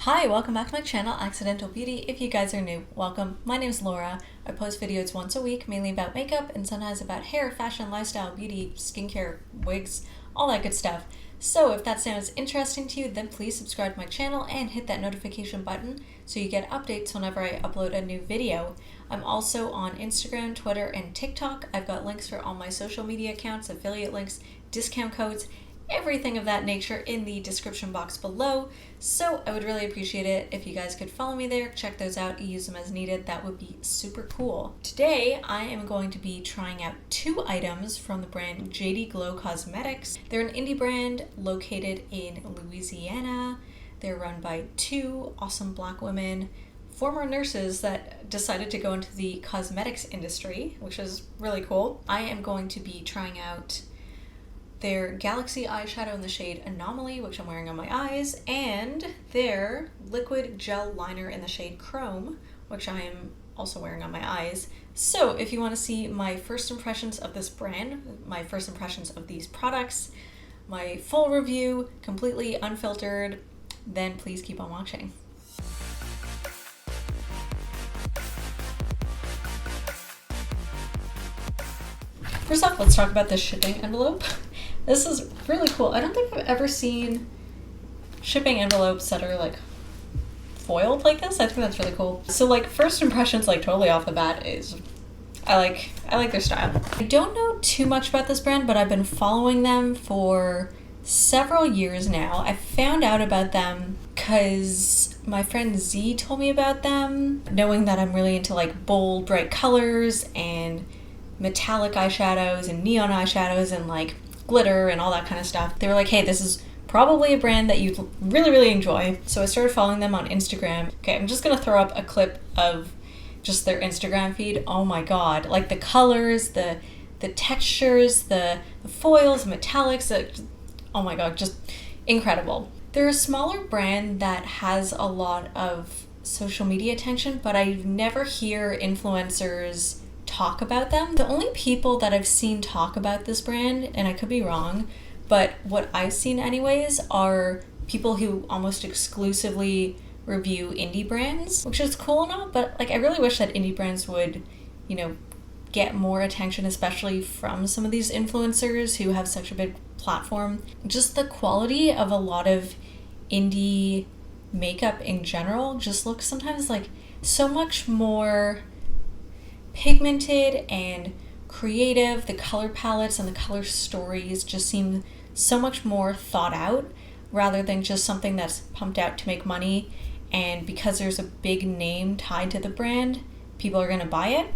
Hi, welcome back to my channel, Accidental Beauty. If you guys are new, welcome. My name is Laura. I post videos once a week, mainly about makeup and sometimes about hair, fashion, lifestyle, beauty, skincare, wigs, all that good stuff. So if that sounds interesting to you, then please subscribe to my channel and hit that notification button so you get updates whenever I upload a new video. I'm also on Instagram, Twitter, and TikTok. I've got links for all my social media accounts, affiliate links, discount codes, everything of that nature in the description box below. So I would really appreciate it if you guys could follow me there, check those out, use them as needed. That would be super cool. Today I am going to be trying out two items from the brand JD Glow Cosmetics. They're an indie brand located in Louisiana. They're run by two awesome Black women, former nurses that decided to go into the cosmetics industry, which is really cool. I am going to be trying out their Galaxy eyeshadow in the shade Anomaly, which I'm wearing on my eyes, and their liquid gel liner in the shade Chrome, which I am also wearing on my eyes. So if you want to see my first impressions of this brand, my first impressions of these products, my full review, completely unfiltered, then please keep on watching. First off, let's talk about this shipping envelope. This is really cool. I don't think I've ever seen shipping envelopes that are like foiled like this. I think that's really cool. So like first impressions, like totally off the bat, is I like their style. I don't know too much about this brand, but I've been following them for several years now. I found out about them because my friend Z told me about them, knowing that I'm really into like bold, bright colors and metallic eyeshadows and neon eyeshadows and like glitter and all that kind of stuff. They were like, hey, this is probably a brand that you'd really enjoy. So I started following them on Instagram. Okay, I'm just gonna throw up a clip of just their Instagram feed. Oh my god, like the colors, the textures, the foils, the metallics, oh my god, just incredible. They're a smaller brand that has a lot of social media attention, but I never hear influencers talk about them. The only people that I've seen talk about this brand, and I could be wrong, but what I've seen anyways, are people who almost exclusively review indie brands, which is cool and all, but like I really wish that indie brands would, get more attention, especially from some of these influencers who have such a big platform. Just the quality of a lot of indie makeup in general just looks sometimes like so much more pigmented and creative. The color palettes and the color stories just seem so much more thought out rather than just something that's pumped out to make money, and because there's a big name tied to the brand, people are going to buy it.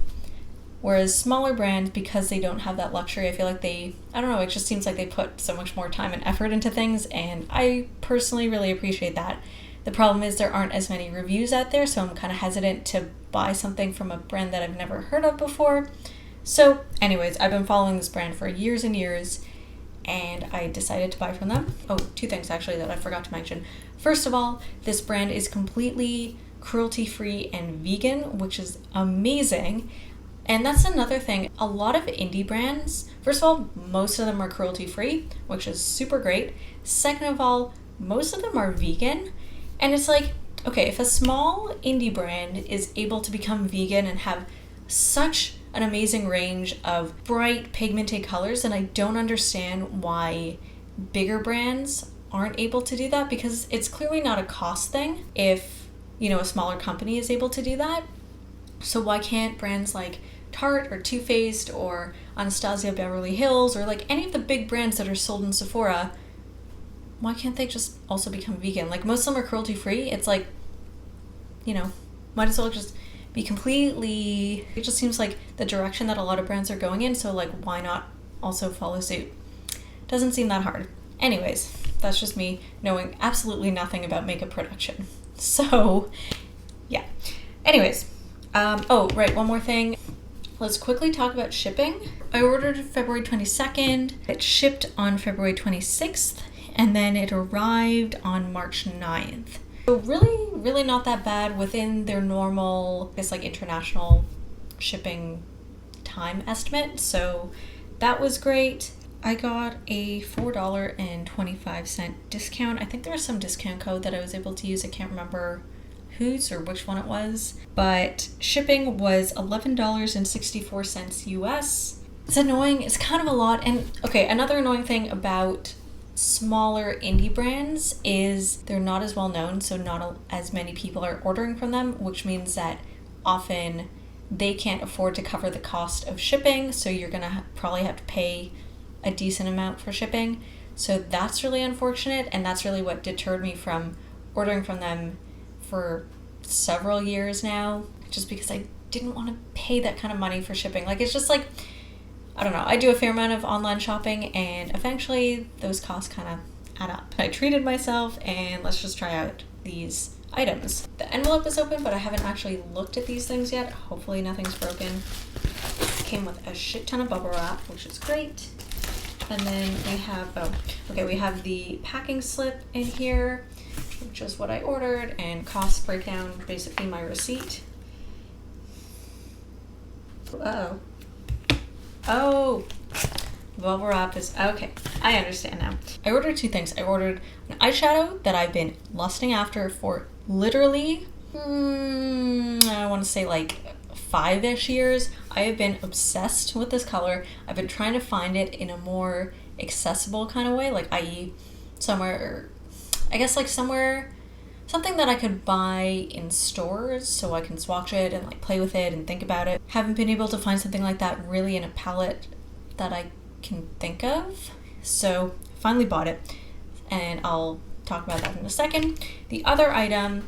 Whereas smaller brands, because they don't have that luxury, I feel like it just seems like they put so much more time and effort into things, and I personally really appreciate that. The problem is there aren't as many reviews out there, so I'm kind of hesitant to buy something from a brand that I've never heard of before. So anyways, I've been following this brand for years and years, and I decided to buy from them. Oh, two things actually that I forgot to mention. First of all, this brand is completely cruelty-free and vegan, which is amazing. And that's another thing. A lot of indie brands, first of all, most of them are cruelty-free, which is super great. Second of all, most of them are vegan. And it's like, okay, if a small indie brand is able to become vegan and have such an amazing range of bright pigmented colors, then I don't understand why bigger brands aren't able to do that, because it's clearly not a cost thing if, a smaller company is able to do that. So why can't brands like Tarte or Too Faced or Anastasia Beverly Hills or like any of the big brands that are sold in Sephora, why can't they just also become vegan? Like most of them are cruelty free. It's like, might as well just be completely, it just seems like the direction that a lot of brands are going in. So like, why not also follow suit? Doesn't seem that hard. Anyways, that's just me knowing absolutely nothing about makeup production. So yeah. Anyways, oh, right, one more thing. Let's quickly talk about shipping. I ordered February 22nd. It shipped on February 26th. And then it arrived on March 9th. So really not that bad within their normal, international shipping time estimate. So that was great. I got a $4.25 discount. I think there was some discount code that I was able to use. I can't remember whose or which one it was. But shipping was $11.64 US. It's annoying. It's kind of a lot. And okay, another annoying thing about smaller indie brands is they're not as well known, so not as many people are ordering from them, which means that often they can't afford to cover the cost of shipping, so you're gonna probably have to pay a decent amount for shipping. So that's really unfortunate, and that's really what deterred me from ordering from them for several years now, just because I didn't want to pay that kind of money for shipping. Like, it's just like, I don't know, I do a fair amount of online shopping, and eventually those costs kind of add up. I treated myself, and let's just try out these items. The envelope is open, but I haven't actually looked at these things yet. Hopefully nothing's broken. It came with a shit ton of bubble wrap, which is great. And then we have, we have the packing slip in here, which is what I ordered, and cost breakdown, basically my receipt. Uh-oh. Oh, bubble wrap is, okay, I understand now. I ordered two things. I ordered an eyeshadow that I've been lusting after for literally, I want to say like 5-ish years. I have been obsessed with this color. I've been trying to find it in a more accessible kind of way, like i.e. somewhere, I guess like somewhere, something that I could buy in stores so I can swatch it and like play with it and think about it. Haven't been able to find something like that really in a palette that I can think of. So finally bought it, and I'll talk about that in a second. The other item,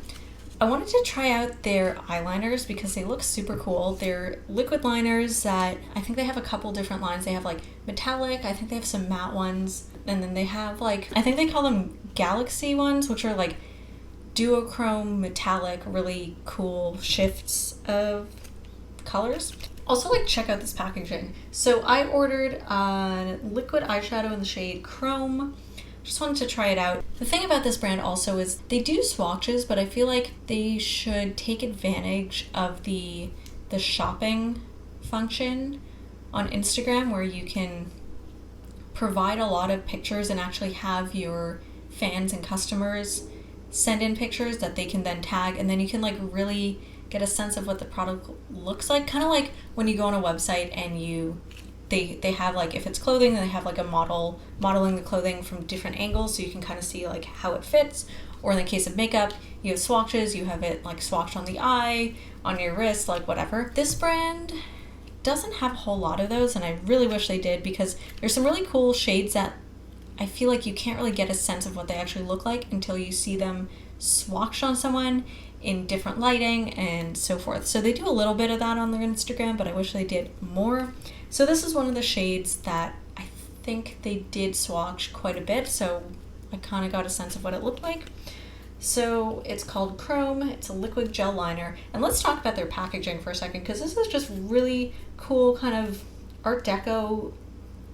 I wanted to try out their eyeliners because they look super cool. They're liquid liners that I think they have a couple different lines. They have like metallic, I think they have some matte ones, and then they have like, I think they call them galaxy ones, which are like duochrome metallic, really cool shifts of colors. Also, like, check out this packaging. So I ordered a liquid eyeshadow in the shade Chrome. Just wanted to try it out. The thing about this brand also is they do swatches, but I feel like they should take advantage of the shopping function on Instagram, where you can provide a lot of pictures and actually have your fans and customers send in pictures that they can then tag, and then you can like really get a sense of what the product looks like. Kind of like when you go on a website and they have like, if it's clothing, they have like a model modeling the clothing from different angles, so you can kind of see like how it fits. Or in the case of makeup, you have swatches, you have it like swatched on the eye, on your wrist, like whatever. This brand doesn't have a whole lot of those, and I really wish they did, because there's some really cool shades that I feel like you can't really get a sense of what they actually look like until you see them swatched on someone in different lighting and so forth. So they do a little bit of that on their Instagram, but I wish they did more. So this is one of the shades that I think they did swatch quite a bit, so I kind of got a sense of what it looked like. So it's called Chrome. It's a liquid gel liner. And let's talk about their packaging for a second, because this is just really cool, kind of Art Deco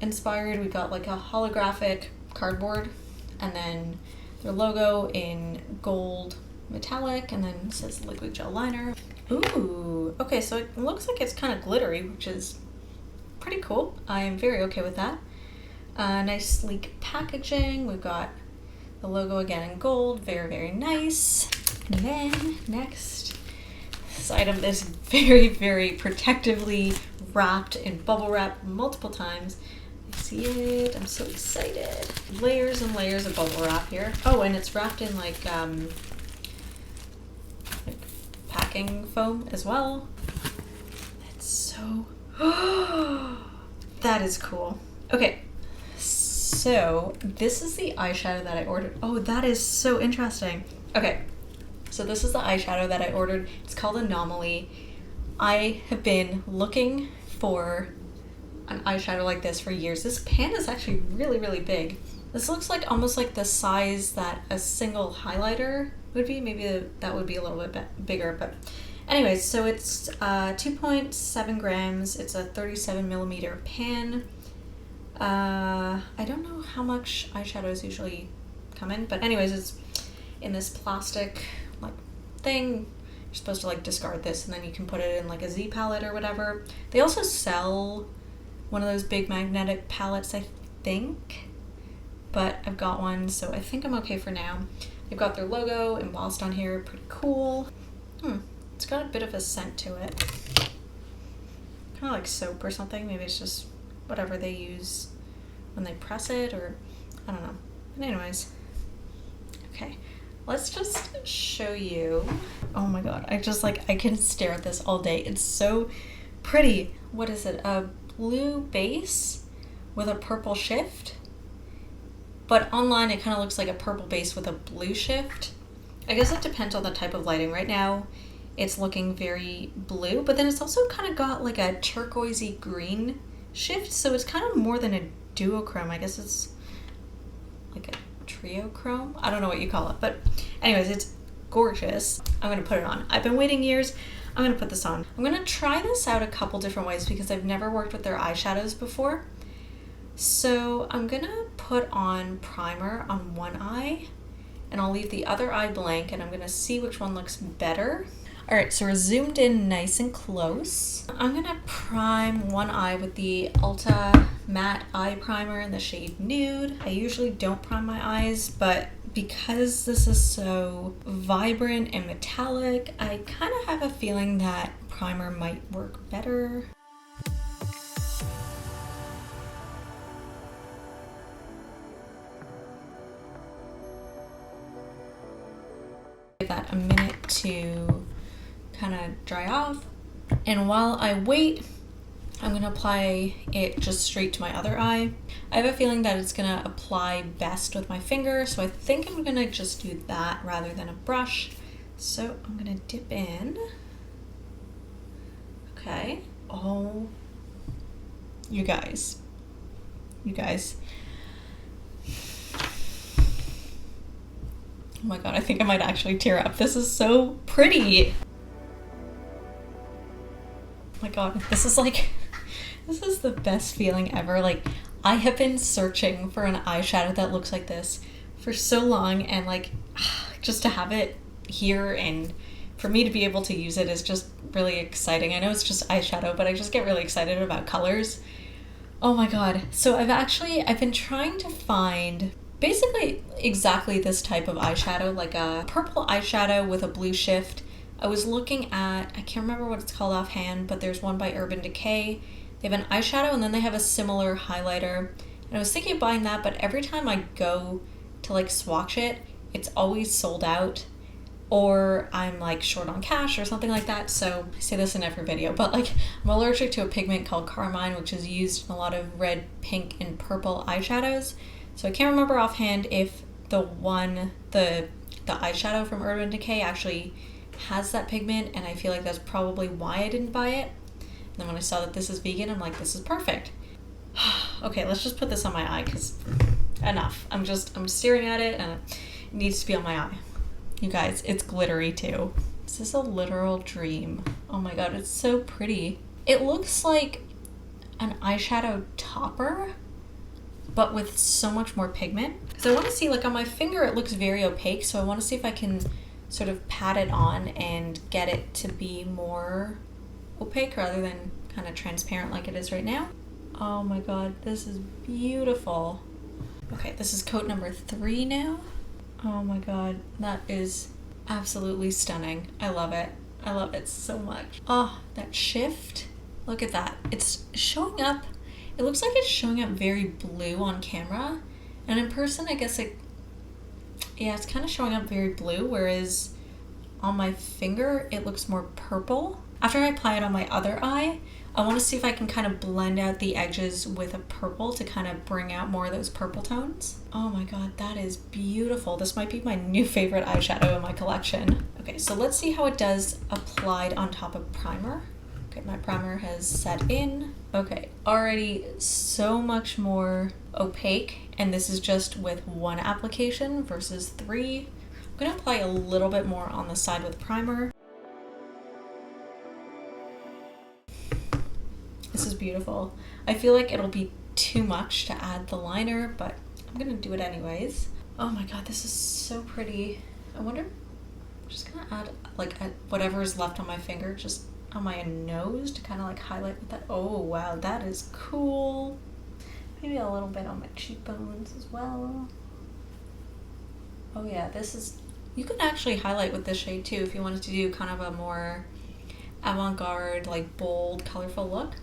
inspired. We got like a holographic cardboard, and then their logo in gold metallic, and then it says liquid gel liner. Ooh, okay, so it looks like it's kind of glittery, which is pretty cool. I am very okay with that. Nice sleek packaging. We've got the logo again in gold, very, very nice. And then next, this item is very, very protectively wrapped in bubble wrap multiple times. I see it, I'm so excited. Layers and layers of bubble wrap here. Oh, and it's wrapped in like packing foam as well. That's so, that is cool. Okay, so this is the eyeshadow that I ordered. Oh, that is so interesting. Okay, so this is the eyeshadow that I ordered. It's called Anomaly. I have been looking for an eyeshadow like this for years. This pan is actually really, really big. This looks like almost like the size that a single highlighter would be. Maybe that would be a little bit bigger, but anyways, so it's 2.7 grams. It's a 37 millimeter pan. I don't know how much eyeshadows usually come in, but anyways, it's in this plastic like thing. You're supposed to like discard this, and then you can put it in like a Z palette or whatever. They also sell one of those big magnetic palettes, I think, but I've got one, so I think I'm okay for now. They've got their logo embossed on here, pretty cool. It's got a bit of a scent to it. Kind of like soap or something. Maybe it's just whatever they use when they press it, or I don't know. But anyways, okay, let's just show you. Oh my god, I can stare at this all day. It's so pretty. What is it? A blue base with a purple shift, but online it kind of looks like a purple base with a blue shift. I guess it depends on the type of lighting. Right now it's looking very blue, but then it's also kind of got like a turquoisey green shift, so it's kind of more than a duochrome. I guess it's like a triochrome. I don't know what you call it, but anyways, it's gorgeous. I'm gonna put it on. I've been waiting years. I'm gonna put this on. I'm gonna try this out a couple different ways because I've never worked with their eyeshadows before. So I'm gonna put on primer on one eye and I'll leave the other eye blank, and I'm gonna see which one looks better. All right, so we're zoomed in nice and close. I'm gonna prime one eye with the Ulta Matte Eye Primer in the shade Nude. I usually don't prime my eyes, but because this is so vibrant and metallic, I kind of have a feeling that primer might work better. Give that a minute to kind of dry off, and while I wait, I'm gonna apply it just straight to my other eye. I have a feeling that it's gonna apply best with my finger, so I think I'm gonna just do that rather than a brush. So I'm gonna dip in. Okay. Oh, you guys. Oh my god, I think I might actually tear up. This is so pretty. Oh my god, this is the best feeling ever. Like, I have been searching for an eyeshadow that looks like this for so long, and like, just to have it here and for me to be able to use it is just really exciting. I know it's just eyeshadow, but I just get really excited about colors. Oh my god. So I've been trying to find basically exactly this type of eyeshadow, like a purple eyeshadow with a blue shift. I was looking at, I can't remember what it's called offhand, but there's one by Urban Decay. They have an eyeshadow and then they have a similar highlighter. And I was thinking of buying that, but every time I go to like swatch it, it's always sold out, or I'm like short on cash or something like that. So I say this in every video, but like, I'm allergic to a pigment called carmine, which is used in a lot of red, pink, and purple eyeshadows. So I can't remember offhand if the eyeshadow from Urban Decay actually has that pigment, and I feel like that's probably why I didn't buy it. And then when I saw that this is vegan, I'm like, this is perfect. Okay, let's just put this on my eye, because enough. I'm staring at it and it needs to be on my eye. You guys, it's glittery too. This is a literal dream. Oh my god, it's so pretty. It looks like an eyeshadow topper, but with so much more pigment. So I want to see, like on my finger, it looks very opaque. So I want to see if I can sort of pat it on and get it to be more opaque rather than kind of transparent like it is right now. Oh my god, this is beautiful. Okay, this is coat number 3 now. Oh my god, that is absolutely stunning. I love it. I love it so much. Oh, that shift. Look at that. It's showing up. It looks like it's showing up very blue on camera. And in person, I guess it's kind of showing up very blue, whereas on my finger, it looks more purple. After I apply it on my other eye, I want to see if I can kind of blend out the edges with a purple to kind of bring out more of those purple tones. Oh my god, that is beautiful. This might be my new favorite eyeshadow in my collection. Okay, so let's see how it does applied on top of primer. Okay, my primer has set in. Okay, already so much more opaque, and this is just with 1 application versus 3. I'm gonna apply a little bit more on the side with primer. This is beautiful. I feel like it'll be too much to add the liner, but I'm gonna do it anyways. Oh my god, this is so pretty. I wonder, I'm just gonna add like whatever is left on my finger, just on my nose to kind of like highlight with that. Oh wow, that is cool. Maybe a little bit on my cheekbones as well. Oh yeah, this is, you can actually highlight with this shade too if you wanted to do kind of a more avant-garde, like bold, colorful look.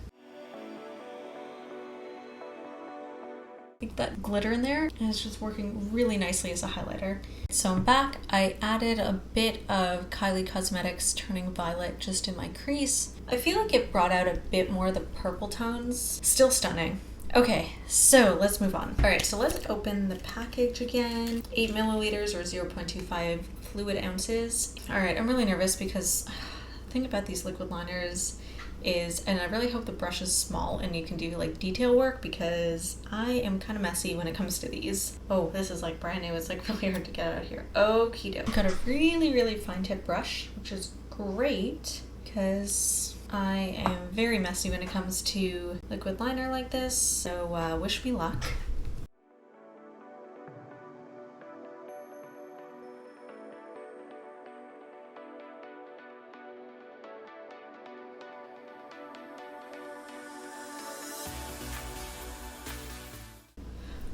I think that glitter in there is just working really nicely as a highlighter. So I'm back. I added a bit of Kylie Cosmetics Turning Violet just in my crease. I feel like it brought out a bit more of the purple tones. Still stunning. Okay, so let's move on. All right, so let's open the package again. 8 milliliters or 0.25 fluid ounces. All right, I'm really nervous because the thing about these liquid liners is, and I really hope the brush is small and you can do like detail work because I am kind of messy when it comes to these. Oh, this is like brand new. It's like really hard to get out of here. Okie doke. Got a really, really fine tip brush, which is great because I am very messy when it comes to liquid liner like this. So wish me luck.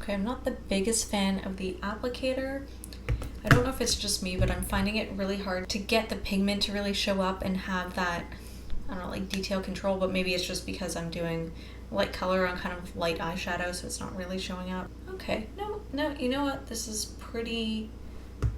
Okay, I'm not the biggest fan of the applicator. I don't know if it's just me, but I'm finding it really hard to get the pigment to really show up and have that, I don't know, like detail control, but maybe it's just because I'm doing light color on kind of light eyeshadow, so it's not really showing up. Okay, no, you know what? This is pretty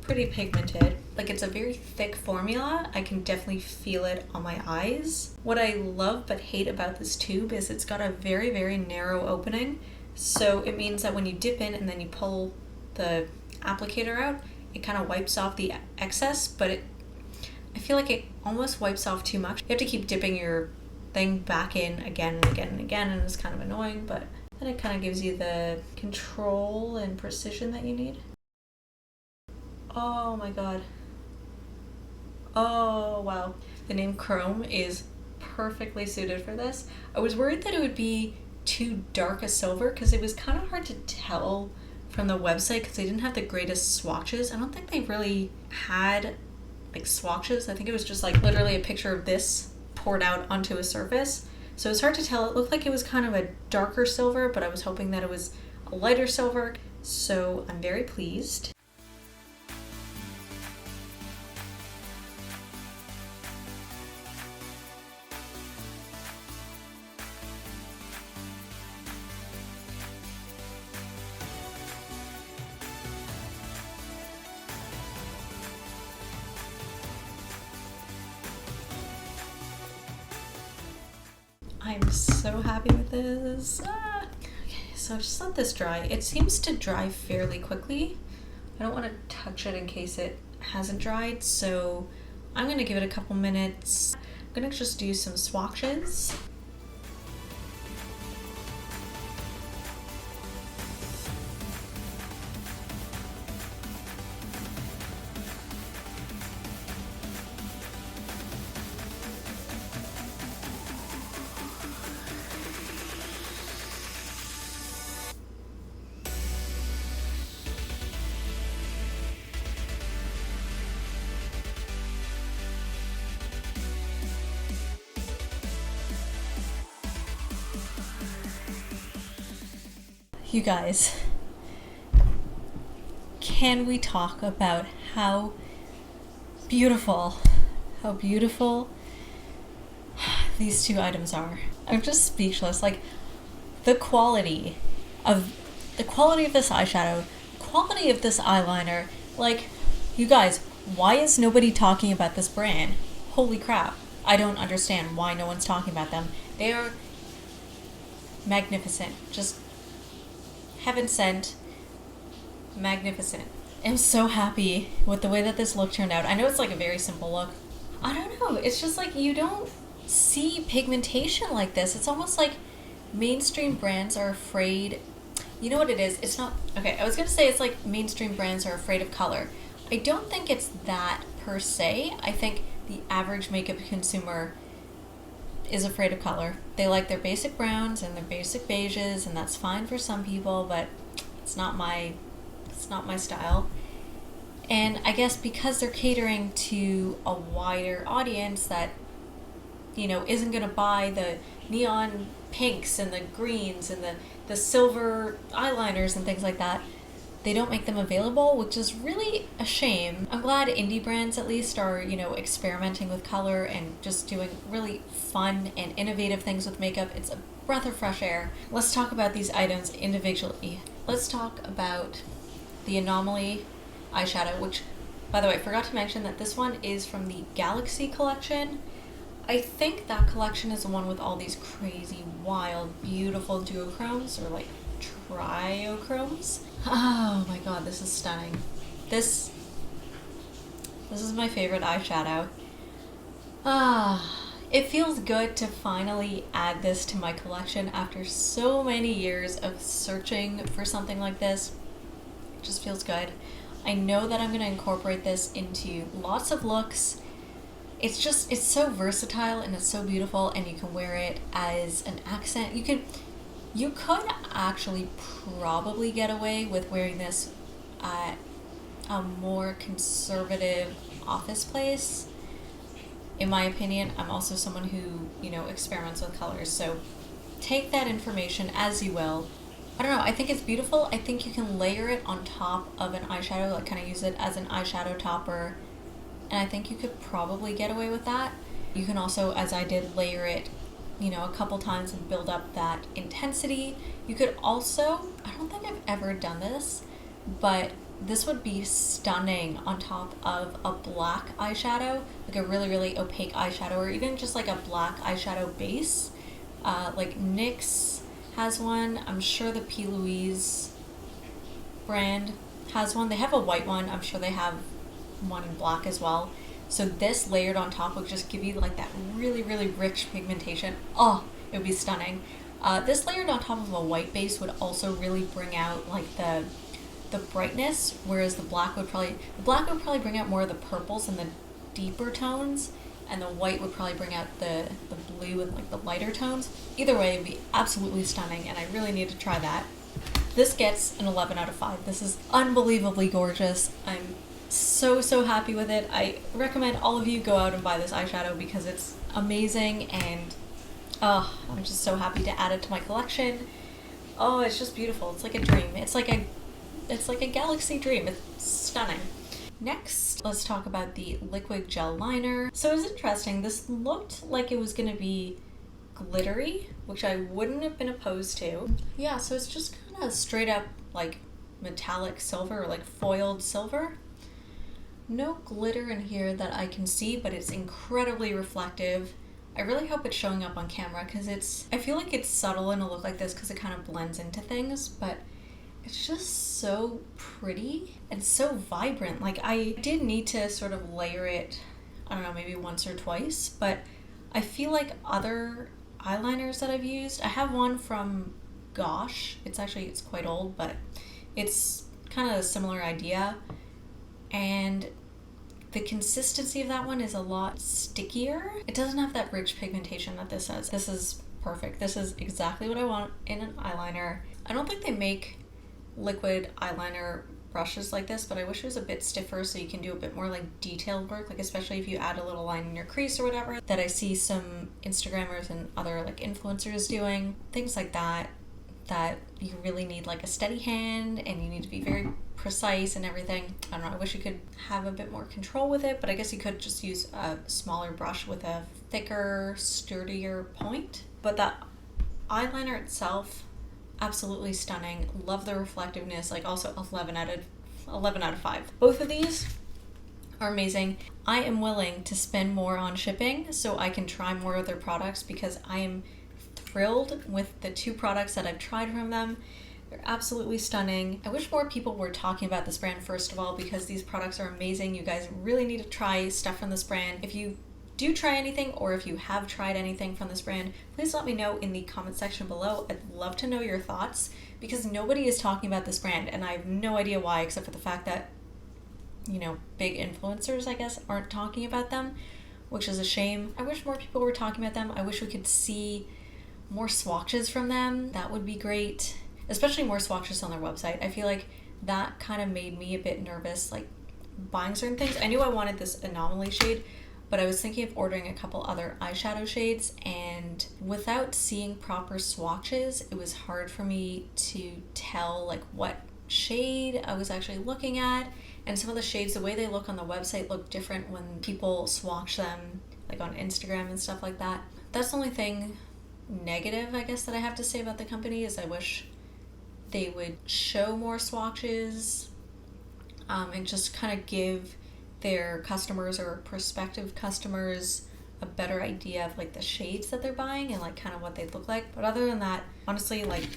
pigmented. Like it's a very thick formula. I can definitely feel it on my eyes. What I love but hate about this tube is it's got a very, very narrow opening. So it means that when you dip in and then you pull the applicator out, it kind of wipes off the excess, but I feel like it almost wipes off too much. You have to keep dipping your thing back in again and again and again, and it's kind of annoying, but then it kind of gives you the control and precision that you need. Oh my god. Oh wow. The name Chrome is perfectly suited for this. I was worried that it would be too dark a silver because it was kind of hard to tell from the website because they didn't have the greatest swatches. I don't think they really had like swatches. I think it was just like literally a picture of this poured out onto a surface. So it's hard to tell. It looked like it was kind of a darker silver, but I was hoping that it was a lighter silver. So I'm very pleased. I'm so happy with this. Okay, so just let this dry. It seems to dry fairly quickly. I don't want to touch it in case it hasn't dried, so I'm going to give it a couple minutes. I'm going to just do some swatches. You guys, can we talk about how beautiful these two items are? I'm just speechless. Like the quality of this eyeshadow, quality of this eyeliner. Like, you guys, why is nobody talking about this brand? Holy crap. I don't understand why no one's talking about them. They are magnificent. Just heaven sent, magnificent. I'm so happy with the way that this look turned out. I know it's like a very simple look. I don't know, it's just like you don't see pigmentation like this. It's almost like mainstream brands are afraid. You know what it is? It's not, okay, I was gonna say it's like mainstream brands are afraid of color. I don't think it's that per se. I think the average makeup consumer is afraid of color. They like their basic browns and their basic beiges, and that's fine for some people, but it's not my style. And I guess because they're catering to a wider audience that isn't going to buy the neon pinks and the greens and the silver eyeliners and things like that, they don't make them available, which is really a shame. I'm glad indie brands at least are, experimenting with color and just doing really fun and innovative things with makeup. It's a breath of fresh air. Let's talk about these items individually. Let's talk about the Anomaly eyeshadow, which, by the way, I forgot to mention that this one is from the Galaxy collection. I think that collection is the one with all these crazy, wild, beautiful duochromes, or like triochromes. Oh my god, this is stunning. This is my favorite eyeshadow. It feels good to finally add this to my collection after so many years of searching for something like this. It just feels good. I know that I'm going to incorporate this into lots of looks. It's so versatile and it's so beautiful, and you can wear it as an accent. You could actually probably get away with wearing this at a more conservative office place. In my opinion, I'm also someone who, experiments with colors, so take that information as you will. I don't know, I think it's beautiful. I think you can layer it on top of an eyeshadow, like kind of use it as an eyeshadow topper, and I think you could probably get away with that. You can also, as I did, layer it a couple times and build up that intensity. You could also, I don't think I've ever done this, but this would be stunning on top of a black eyeshadow, like a really, really opaque eyeshadow, or even just like a black eyeshadow base. Like NYX has one. I'm sure the P. Louise brand has one. They have a white one. I'm sure they have one in black as well. So this layered on top would just give you like that really, really rich pigmentation. Oh, it would be stunning. This layered on top of a white base would also really bring out like the brightness, whereas the black would probably bring out more of the purples and the deeper tones, and the white would probably bring out the blue and like the lighter tones. Either way, it'd be absolutely stunning, and I really need to try that. This gets an 11 out of 5. This is unbelievably gorgeous. I'm so happy with it. I recommend all of you go out and buy this eyeshadow because it's amazing, and I'm just so happy to add it to my collection. Oh, it's just beautiful. It's like a dream. It's like a galaxy dream. It's stunning. Next, let's talk about the liquid gel liner. So it was interesting. This looked like it was going to be glittery, which I wouldn't have been opposed to. Yeah, so it's just kind of straight up like metallic silver, or like foiled silver. No glitter in here that I can see, but it's incredibly reflective. I really hope it's showing up on camera because I feel like it's subtle in a look like this because it kind of blends into things, but it's just so pretty and so vibrant. Like, I did need to sort of layer it, I don't know, maybe once or twice, but I feel like other eyeliners that I've used, I have one from Gosh. It's quite old, but it's kind of a similar idea. And the consistency of that one is a lot stickier. It doesn't have that rich pigmentation that this has. This is perfect. This is exactly what I want in an eyeliner. I don't think they make liquid eyeliner brushes like this, but I wish it was a bit stiffer so you can do a bit more like detailed work, like especially if you add a little line in your crease or whatever, that I see some Instagrammers and other like influencers doing. Things like that you really need like a steady hand and you need to be very precise and everything. I don't know, I wish you could have a bit more control with it, but I guess you could just use a smaller brush with a thicker, sturdier point. But that eyeliner itself, absolutely stunning. Love the reflectiveness, like also 11 out of 5. Both of these are amazing. I am willing to spend more on shipping so I can try more of their products because I am thrilled with the 2 products that I've tried from them. They're absolutely stunning. I wish more people were talking about this brand, first of all, because these products are amazing. You guys really need to try stuff from this brand. If you do try anything, or if you have tried anything from this brand, please let me know in the comment section below. I'd love to know your thoughts because nobody is talking about this brand, and I have no idea why, except for the fact that, big influencers, I guess, aren't talking about them, which is a shame. I wish more people were talking about them. I wish we could see more swatches from them. That would be great, especially more swatches on their website. I feel like that kind of made me a bit nervous, like buying certain things. I knew I wanted this Anomaly shade. but I was thinking of ordering a couple other eyeshadow shades, and without seeing proper swatches, it was hard for me to tell like what shade I was actually looking at. And some of the shades, the way they look on the website, look different when people swatch them like on Instagram and stuff like that. That's the only thing negative, I guess, that I have to say about the company, is I wish they would show more swatches, and just kind of give their customers or prospective customers a better idea of like the shades that they're buying and like kind of what they look like. But other than that, honestly, like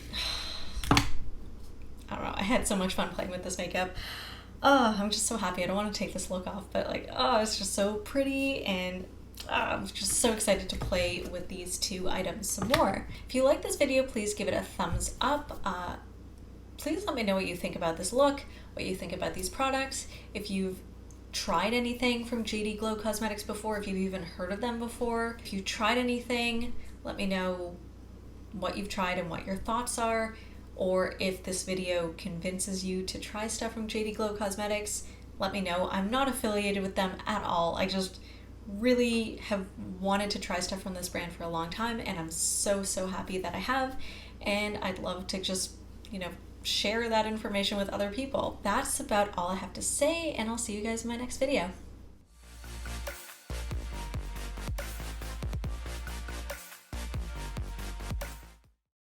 I don't know, I had so much fun playing with this makeup. Oh, I'm just so happy. I don't want to take this look off, but like, oh, it's just so pretty, and I'm just so excited to play with these two items some more. If you like this video, please give it a thumbs up. Please let me know what you think about this look, what you think about these products. If you've tried anything from JD Glow Cosmetics before, if you've even heard of them before. If you tried anything, let me know what you've tried and what your thoughts are, or if this video convinces you to try stuff from JD Glow Cosmetics, let me know. I'm not affiliated with them at all. I just really have wanted to try stuff from this brand for a long time, and I'm so happy that I have, and I'd love to just, share that information with other people. That's about all I have to say, and I'll see you guys in my next video.